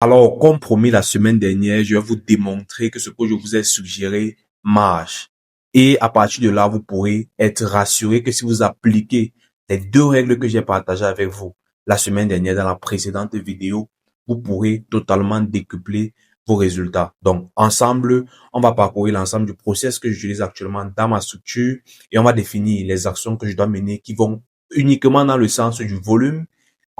Alors, comme promis la semaine dernière, je vais vous démontrer que ce que je vous ai suggéré marche. Et à partir de là, vous pourrez être rassuré que si vous appliquez les deux règles que j'ai partagées avec vous la semaine dernière dans la précédente vidéo, vous pourrez totalement décupler vos résultats. Donc, ensemble, on va parcourir l'ensemble du process que j'utilise actuellement dans ma structure et on va définir les actions que je dois mener qui vont uniquement dans le sens du volume.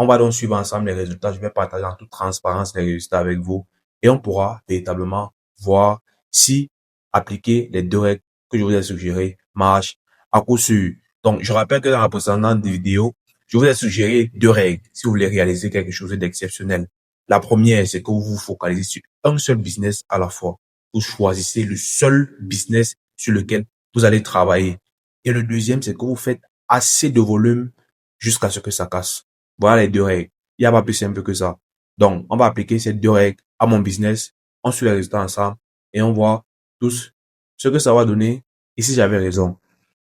On va donc suivre ensemble les résultats. Je vais partager en toute transparence les résultats avec vous et on pourra véritablement voir si appliquer les deux règles que je vous ai suggérées marche à coup sûr. Donc, je rappelle que dans la précédente vidéo, je vous ai suggéré deux règles si vous voulez réaliser quelque chose d'exceptionnel. La première, c'est que vous vous focalisez sur un seul business à la fois. Vous choisissez le seul business sur lequel vous allez travailler. Et le deuxième, c'est que vous faites assez de volume jusqu'à ce que ça casse. Voilà les deux règles. Il n'y a pas plus simple que ça. Donc, on va appliquer ces deux règles à mon business. On suit les résultats ensemble et on voit tous ce que ça va donner et si j'avais raison.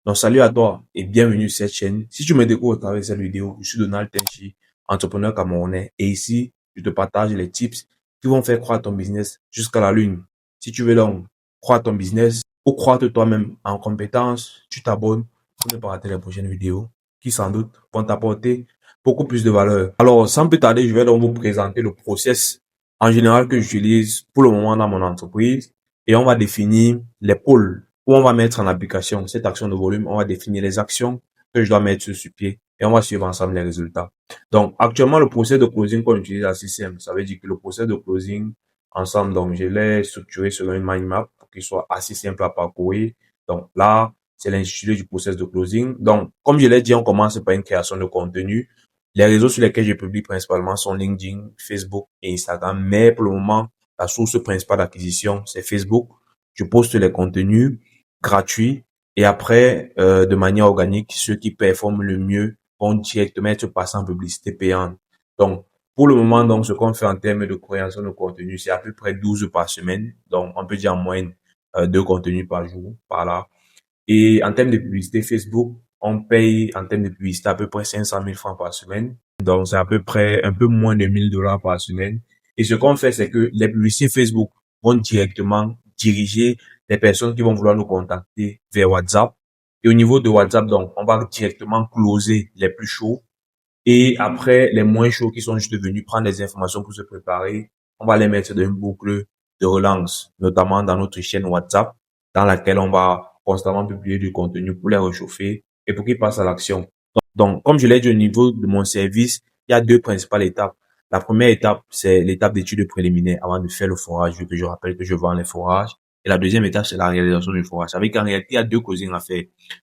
Donc, salut à toi et bienvenue sur cette chaîne. Si tu me découvres au travers de cette vidéo, je suis Donald Tenchi, entrepreneur camerounais et ici, je te partage les tips qui vont faire croître ton business jusqu'à la lune. Si tu veux donc croître ton business ou croître toi-même en compétences, tu t'abonnes pour ne pas rater les prochaines vidéos qui sans doute vont t'apporter beaucoup plus de valeur. Alors, sans plus tarder, je vais donc vous présenter le process en général que j'utilise pour le moment dans mon entreprise et on va définir les pôles où on va mettre en application cette action de volume. On va définir les actions que je dois mettre sur pied et on va suivre ensemble les résultats. Donc, actuellement, le process de closing qu'on utilise est assez simple. Ça veut dire que le process de closing ensemble, donc, je l'ai structuré sur une mind map pour qu'il soit assez simple à parcourir. Donc, là, c'est l'intitulé du process de closing. Donc, comme je l'ai dit, on commence par une création de contenu. Les réseaux sur lesquels je publie principalement sont LinkedIn, Facebook et Instagram. Mais pour le moment, la source principale d'acquisition, c'est Facebook. Je poste les contenus gratuits et après, de manière organique, ceux qui performent le mieux vont directement être passés en publicité payante. Donc, pour le moment, donc, ce qu'on fait en termes de création de contenu, c'est à peu près 12 par semaine. Donc, on peut dire en moyenne 2 contenus par jour, par là. Et en termes de publicité Facebook, on paye en termes de publicité à peu près 500 000 francs par semaine. Donc, c'est à peu près un peu moins de 1 000 $ par semaine. Et ce qu'on fait, c'est que les publicités Facebook vont directement diriger les personnes qui vont vouloir nous contacter vers WhatsApp. Et au niveau de WhatsApp, donc, on va directement closer les plus chauds. Et après, les moins chauds qui sont juste venus prendre des informations pour se préparer, on va les mettre dans une boucle de relance, notamment dans notre chaîne WhatsApp, dans laquelle on va constamment publier du contenu pour les réchauffer et pour qu'ils passent à l'action. Donc, comme je l'ai dit au niveau de mon service, il y a deux principales étapes. La première étape, c'est l'étape d'étude préliminaire avant de faire le forage, vu que je rappelle que je vends les forages. Et la deuxième étape, c'est la réalisation du forage. Avec en réalité, il y a deux closings à faire.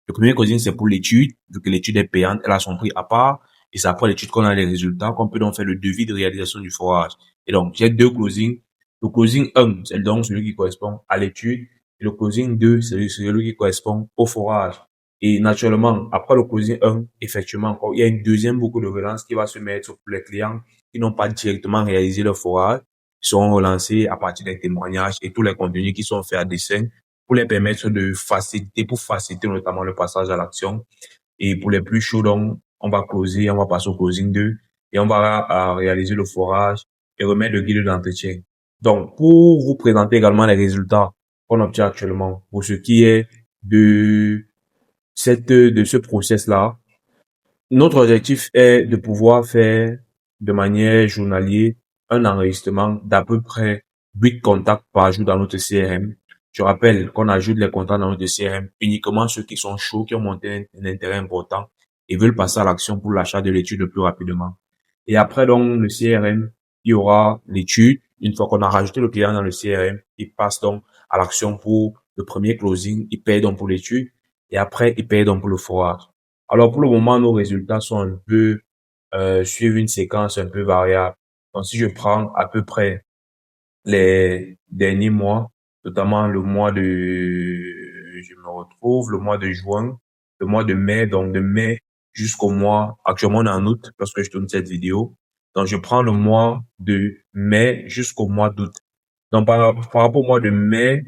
Le premier closing, c'est pour l'étude, vu que l'étude est payante, elle a son prix à part. Et c'est après l'étude qu'on a les résultats, qu'on peut donc faire le devis de réalisation du forage. Et donc, j'ai deux closings. Le closing 1, c'est donc celui qui correspond à l'étude. Et le closing 2, c'est celui qui correspond au forage. Et naturellement, après le closing 1, effectivement, encore, il y a une deuxième boucle de relance qui va se mettre pour les clients qui n'ont pas directement réalisé le forage. Ils seront relancés à partir des témoignages et tous les contenus qui sont faits à dessein pour les permettre de faciliter, pour faciliter notamment le passage à l'action. Et pour les plus chauds, donc, on va closer, on va passer au closing 2 et on va réaliser le forage et remettre le guide d'entretien. Donc, pour vous présenter également les résultats qu'on obtient actuellement pour ce qui est de de ce process-là, notre objectif est de pouvoir faire de manière journalière un enregistrement d'à peu près 8 contacts par jour dans notre CRM. Je rappelle qu'on ajoute les contacts dans notre CRM uniquement ceux qui sont chauds, qui ont monté un intérêt important et veulent passer à l'action pour l'achat de l'étude le plus rapidement. Et après, donc, le CRM, il y aura l'étude. Une fois qu'on a rajouté le client dans le CRM, il passe donc à l'action pour le premier closing, il paye donc pour l'étude et après, il paye donc pour le forage. Alors, pour le moment, nos résultats sont un peu, suivent une séquence un peu variable. Donc, si je prends à peu près les derniers mois, notamment le mois de, je me retrouve, le mois de juin, le mois de mai, donc de mai jusqu'au mois, actuellement on est en août lorsque je tourne cette vidéo. Donc, je prends le mois de mai jusqu'au mois d'août. Donc, par rapport au mois de mai,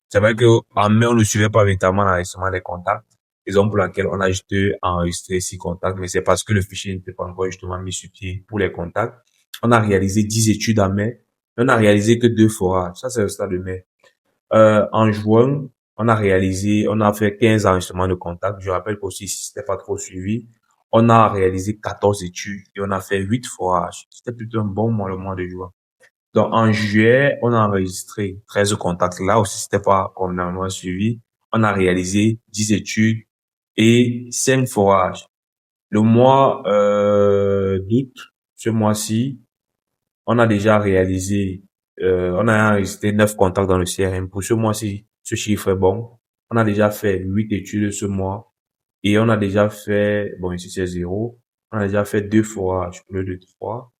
c'est vrai que en mai, on ne suivait pas véritablement l'enregistrement des contacts. Raison pour laquelle on a juste enregistré 6 contacts, mais c'est parce que le fichier n'était pas encore justement mis sur pied pour les contacts. On a réalisé 10 études en mai On a réalisé que 2 forages. Ça, c'est le stade de mai. En juin, on a fait 15 enregistrements de contact. Je rappelle qu'aussi, si c'était pas trop suivi, on a réalisé 14 études et on a fait 8 forages. C'était plutôt un bon mois, le mois de juin. Donc, en juillet, on a enregistré 13 contacts. Là aussi, c'était pas convenablement suivi. On a réalisé 10 études et 5 forages. Le mois d'août, ce mois-ci, on a déjà réalisé, on a enregistré 9 contacts dans le CRM. Pour ce mois-ci, ce chiffre est bon. On a déjà fait 8 études ce mois et on a déjà fait, bon, ici c'est 0. On a déjà fait 2 forages au lieu de 3.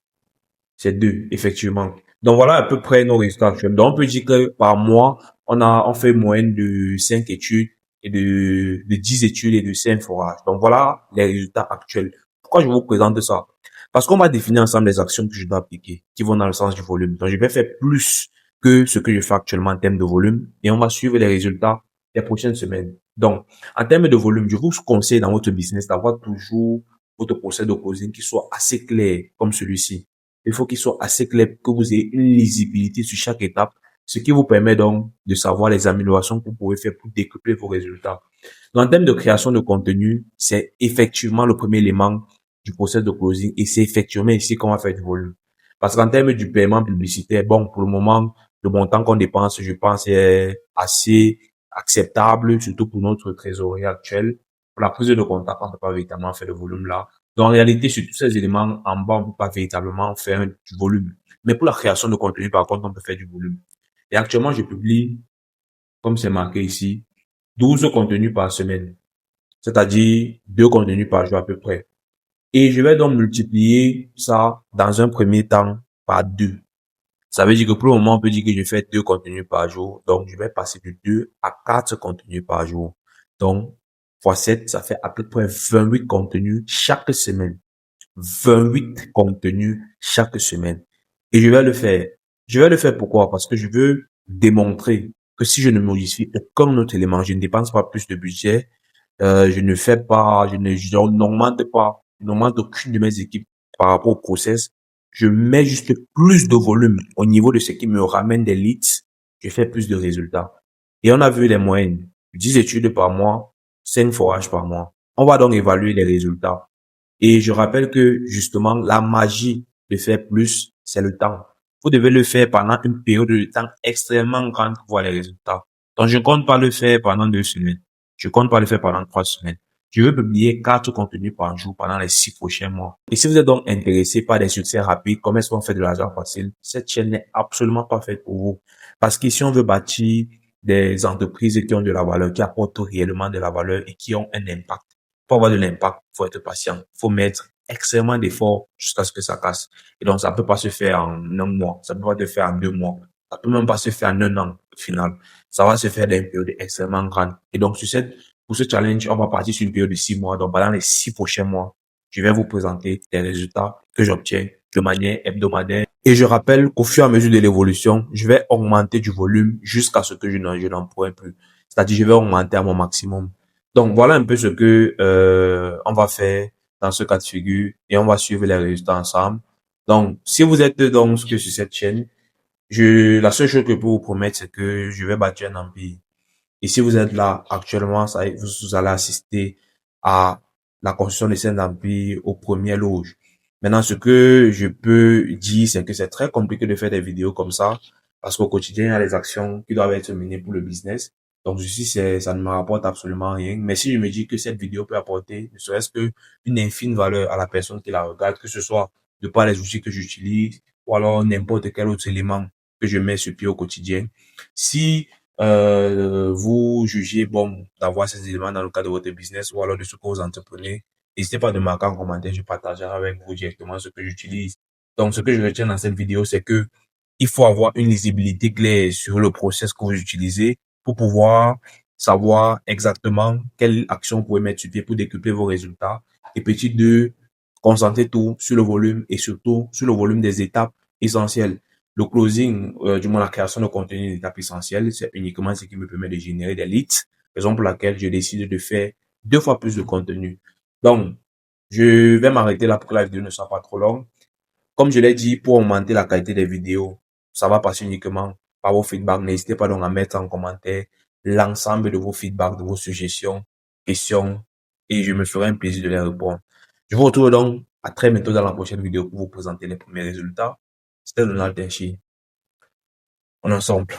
C'est 2, effectivement. Donc voilà à peu près nos résultats actuels. Donc on peut dire que par mois, on fait une moyenne de 5 études et de 10 études et de 5 forages. Donc voilà les résultats actuels. Pourquoi je vous présente ça? Parce qu'on va définir ensemble les actions que je dois appliquer, qui vont dans le sens du volume. Donc je vais faire plus que ce que je fais actuellement en termes de volume et on va suivre les résultats des prochaines semaines. Donc, en termes de volume, je vous conseille dans votre business d'avoir toujours votre procès de closing qui soit assez clair comme celui-ci. Il faut qu'il soit assez clair pour que vous ayez une lisibilité sur chaque étape, ce qui vous permet donc de savoir les améliorations que vous pouvez faire pour décupler vos résultats. Donc, en termes de création de contenu, c'est effectivement le premier élément du process de closing et c'est effectivement ici qu'on va faire du volume. Parce qu'en termes du paiement publicitaire, bon, pour le moment, le montant qu'on dépense, je pense, est assez acceptable, surtout pour notre trésorerie actuelle. Pour la prise de contact, on ne peut pas véritablement faire le volume là. Donc, en réalité, sur tous ces éléments, en bas, on ne peut pas véritablement faire du volume. Mais pour la création de contenu, par contre, on peut faire du volume. Et actuellement, je publie, comme c'est marqué ici, 12 contenus par semaine. C'est-à-dire 2 contenus par jour à peu près. Et je vais donc multiplier ça dans un premier temps par 2. Ça veut dire que pour le moment, on peut dire que je fais 2 contenus par jour. Donc, je vais passer de 2 à 4 contenus par jour. Donc, fois 7, ça fait à peu près 28 contenus chaque semaine. 28 contenus chaque semaine. Et je vais le faire. Je vais le faire pourquoi? Parce que je veux démontrer que si je ne modifie aucun autre élément, je ne dépense pas plus de budget, je ne fais pas, je n'augmente pas, je n'augmente aucune de mes équipes par rapport au process. Je mets juste plus de volume au niveau de ce qui me ramène des leads. Je fais plus de résultats. Et on a vu les moyennes. 10 études par mois, 5 forages par mois. On va donc évaluer les résultats. Et je rappelle que justement, la magie de faire plus, c'est le temps. Vous devez le faire pendant une période de temps extrêmement grande pour voir les résultats. Donc, je ne compte pas le faire pendant 2 semaines. Je compte pas le faire pendant 3 semaines. Je veux publier 4 contenus par jour pendant les 6 prochains mois. Et si vous êtes donc intéressé par des succès rapides, comment est-ce qu'on fait de l'argent facile, cette chaîne n'est absolument pas faite pour vous. Parce qu'ici, on veut bâtir des entreprises qui ont de la valeur, qui apportent réellement de la valeur et qui ont un impact. Pour avoir de l'impact, faut être patient. Faut mettre extrêmement d'efforts jusqu'à ce que ça casse. Et donc, ça peut pas se faire en un mois. Ça peut pas se faire en 2 mois. Ça peut même pas se faire en un an, au final. Ça va se faire dans une période extrêmement grande. Et donc, pour ce challenge, on va partir sur une période de 6 mois. Donc, pendant les 6 prochains mois, je vais vous présenter des résultats que j'obtiens de manière hebdomadaire. Et je rappelle qu'au fur et à mesure de l'évolution, je vais augmenter du volume jusqu'à ce que je n'en pourrai plus. C'est-à-dire, je vais augmenter à mon maximum. Donc voilà un peu ce que on va faire dans ce cas de figure et on va suivre les résultats ensemble. Donc si vous êtes donc sur cette chaîne, la seule chose que je peux vous promettre c'est que je vais bâtir un empire. Et si vous êtes là actuellement, vous allez assister à la construction de cet empire aux premières loges. Maintenant, ce que je peux dire, c'est que c'est très compliqué de faire des vidéos comme ça, parce qu'au quotidien, il y a les actions qui doivent être menées pour le business. Donc, ça ne me rapporte absolument rien. Mais si je me dis que cette vidéo peut apporter, ne serait-ce que une infime valeur à la personne qui la regarde, que ce soit de par les outils que j'utilise, ou alors n'importe quel autre élément que je mets sur pied au quotidien. Si vous jugez bon d'avoir ces éléments dans le cadre de votre business ou alors de ce que vous entreprenez, n'hésitez pas de marquer en commentaire, je partagerai avec vous directement ce que j'utilise. Donc, ce que je retiens dans cette vidéo, c'est que il faut avoir une lisibilité claire sur le process que vous utilisez pour pouvoir savoir exactement quelle action vous pouvez mettre sur pied pour décupler vos résultats. Et petit 2, concentrer tout sur le volume et surtout sur le volume des étapes essentielles. Le closing, du moins la création de contenu est une étape essentielle, c'est uniquement ce qui me permet de générer des leads, raison pour laquelle je décide de faire 2 fois plus de contenu. Donc, je vais m'arrêter là pour que la vidéo ne soit pas trop longue. Comme je l'ai dit, pour augmenter la qualité des vidéos, ça va passer uniquement par vos feedbacks. N'hésitez pas donc à mettre en commentaire l'ensemble de vos feedbacks, de vos suggestions, questions, et je me ferai un plaisir de les répondre. Je vous retrouve donc à très bientôt dans la prochaine vidéo pour vous présenter les premiers résultats. C'était Donald Tenchi. On est ensemble.